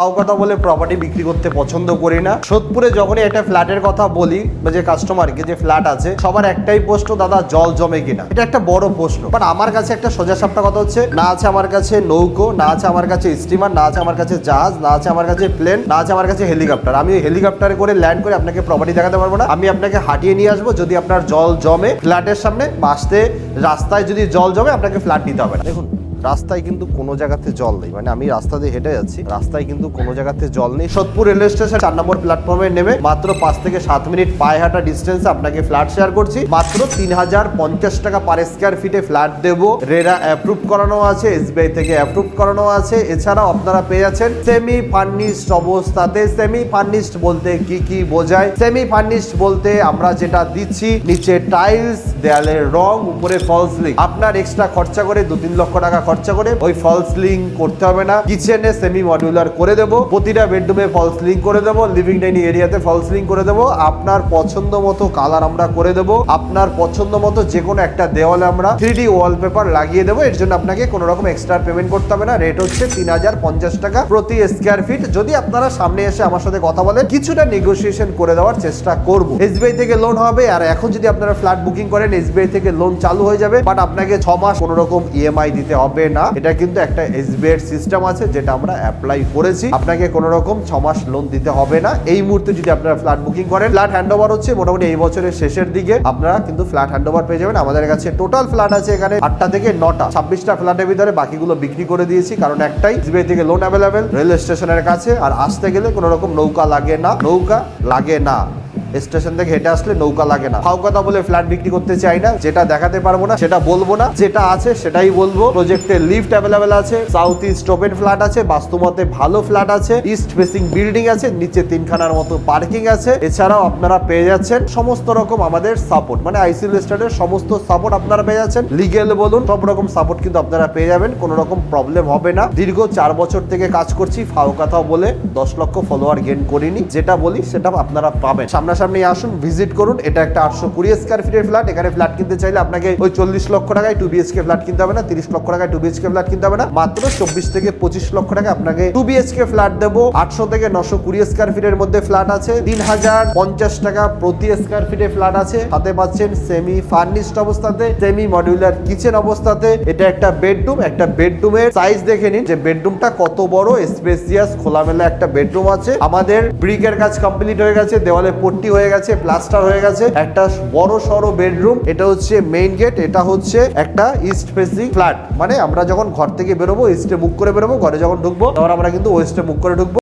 কথা বলে প্রপার্টি বিক্রি করতে পছন্দ করি না। সোদপুরে যখনই একটা ফ্ল্যাটের কথা বলি যে কাস্টমারকে যে ফ্ল্যাট আছে, সবার একটাই প্রশ্ন, দাদা জল জমে কিনা। এটা একটা বড় প্রশ্ন, বাট আমার কাছে একটা সোজা সাপটা কথা হচ্ছে, না আছে আমার কাছে নৌকো, না আছে আমার কাছে স্টিমার, না আছে আমার কাছে জাহাজ, না আছে আমার কাছে প্লেন, না আছে আমার কাছে হেলিকপ্টার। আমি হেলিকপ্টারে করে ল্যান্ড করে আপনাকে প্রপার্টি দেখাতে পারবো না। আমি আপনাকে হাঁটিয়ে নিয়ে আসবো। যদি আপনার জল জমে ফ্ল্যাটের সামনে আসতে রাস্তায় যদি জল জমে, আপনাকে ফ্ল্যাট নিতে হবে না। দেখুন, রাস্তায় কিন্তু কোনো জায়গাতে জল নেই, মানে আমি রাস্তা দিয়ে হেঁটে যাচ্ছি, রাস্তায় কিন্তু কোনো জায়গাতে জল নেই। সোদপুর রেলওয়ে স্টেশন 4 নম্বর প্ল্যাটফর্মে নেমে মাত্র 5 থেকে 7 মিনিট পায়ে হাঁটা ডিস্টেন্সে আপনাকে ফ্ল্যাট শেয়ার করছি। মাত্র 3050 টাকা পার স্কোয়ার ফিটে ফ্ল্যাট দেবো। রেরা অ্যাপ্রুভ করানো আছে, SBI থেকে অ্যাপ্রুভ করানো আছে। এছাড়াও আপনারা পেয়ে যাচ্ছেন সেমি ফার্নিশড অবস্থাতে। সেমি ফার্নিশড বলতে কি কি বোঝায়? সেমি ফার্নিশড বলতে আমরা যেটা দিচ্ছি, নিচে টাইলস, দেয়ালের রং, উপরে ফল সিলিং। আপনার এক্সট্রা খরচা করে 2-3 লক্ষ টাকা খরচা করে ওই ফল সিলিং করতে হবে না। কিচেনে সেমি মডিউলার করে দেবো, প্রতিটা বেডরুমে ফল সিলিং করে দেবো, লিভিং ডাইনিং এরিয়াতে ফল সিলিং করে দেবো। আপনার পছন্দ মতো কালার আমরা করে দেবো, আপনার পছন্দ মতো যে কোনো একটা দেওয়ালে আমরা 3D ওয়ালপেপার লাগিয়ে দেবো। এর জন্য আপনাকে কোনো রকম এক্সট্রা পেমেন্ট করতে হবে না। রেট হচ্ছে 3050 টাকা প্রতি স্কোয়ার ফিট। যদি আপনারা সামনে এসে আমার সাথে কথা বলেন, কিছুটা নেগোসিয়েশন করে দেওয়ার চেষ্টা করবো। SBI থেকে লোন হবে, আর এখন যদি আপনারা ফ্ল্যাট বুকিং করেন, SBI থেকে লোন চালু হয়ে যাবে, বাট আপনাকে 6 মাস কোনো রকম EMI দিতে হবে না। এটা কিন্তু একটা SBI এর সিস্টেম আছে, যেটা আমরা অ্যাপ্লাই করেছি। আপনাকে কোনো রকম 6 মাস লোন দিতে হবে না। এই মুহূর্তে যদি আপনারা ফ্ল্যাট বুকিং করেন, ফ্ল্যাট হ্যান্ডওভার হচ্ছে মোটামুটি এই বছরের শেষের দিকে আপনারা কিন্তু ফ্ল্যাট হ্যান্ডওভার পেয়ে যাবেন। আমাদের কাছে টোটাল ফ্ল্যাট আছে এখানে 8টা থেকে 9টা, 26টা ফ্ল্যাটের ভিতরে বাকিগুলো বিক্রি করে দিয়েছি, কারণ একটাই SBI থেকে লোন অ্যাভেলেবেল, রেলওয়ে স্টেশনের কাছে। আর আসতে গেলে কোনো রকম নৌকা লাগে না, নৌকা লাগে না। স্টেশন থেকে হেঁটে আসলে নৌকা লাগে না। ফাও কথা বলে ফ্ল্যাট বিক্রি করতে চাই না। যেটা দেখাতে পারবো না সেটা বলবো না, যেটা আছে সেটাই বলবো। প্রজেক্টে লিফট অ্যাভেলেবেল আছে, সাউথ ইস্ট ওপেন ফ্ল্যাট আছে, বাস্তুমতে ভালো ফ্ল্যাট আছে, ইস্ট ফেসিং বিল্ডিং আছে, নিচে 3খানার মতো পার্কিং আছে। এছাড়াও আপনারা পেয়ে যাচ্ছেন সমস্ত রকম আমাদের সাপোর্ট, মানে আইসিএল স্টাডের সমস্ত সাপোর্ট আপনারা পেয়ে যাচ্ছেন। লিগেল বলুন, সব রকম সাপোর্ট কিন্তু আপনারা পেয়ে যাবেন, কোনো রকম প্রবলেম হবে না। দীর্ঘ 4 বছর থেকে কাজ করছি। ফাও কথা বলে 10 লক্ষ ফলোয়ার গেইন করিনি। যেটা বলি সেটা আপনারা পাবেন। সামনাসামনি আসুন, ভিজিট করুন। এটা একটা 820 স্কয়ার ফিটের ফ্ল্যাট। এখানে ফ্ল্যাট কিনতে চাইলে আপনাকে ওই 40 লক্ষ টাকায় 2 BHK ফ্ল্যাট কিনতে হবে না, 30 লক্ষ টাকায় 2 BHK ফ্ল্যাট কিনতে হবে না। মাত্র 24 থেকে 25 লক্ষ টাকা আপনাকে 2 BHK ফ্ল্যাট দেবো। 800 থেকে 920 স্কয়ার ফিটের মধ্যে ফ্ল্যাট আছে। 3050 টাকা প্রতি স্কয়ার ফিটে ফ্ল্যাট আছে। সাথে পাচ্ছেন সেমি ফার্নিশড অবস্থাতে, সেমি মডিউলার কিচেন অবস্থাতে। এটা একটা বেডরুম, একটা বেডরুমের সাইজ দেখে নিন যে বেডরুমটা কত বড়, স্পেসিয়াস, খোলামেলা একটা বেডরুম আছে। আমাদের ব্রিকের কাজ কমপ্লিট হয়ে গেছে, দেওয়ালে পট্টি হয়ে গেছে, প্লাস্টার হয়ে গেছে। একটা বড় সড়ো বেডরুম। এটা হচ্ছে মেইন গেট। এটা হচ্ছে একটা ইস্ট ফেসিং ফ্ল্যাট, মানে আমরা যখন ঘর থেকে বেরোবো ইস্টে মুখ করে বেরোবো, ঘরে যখন ঢুকবো তখন আমরা কিন্তু ওয়েস্টে মুখ করে ঢুকবো।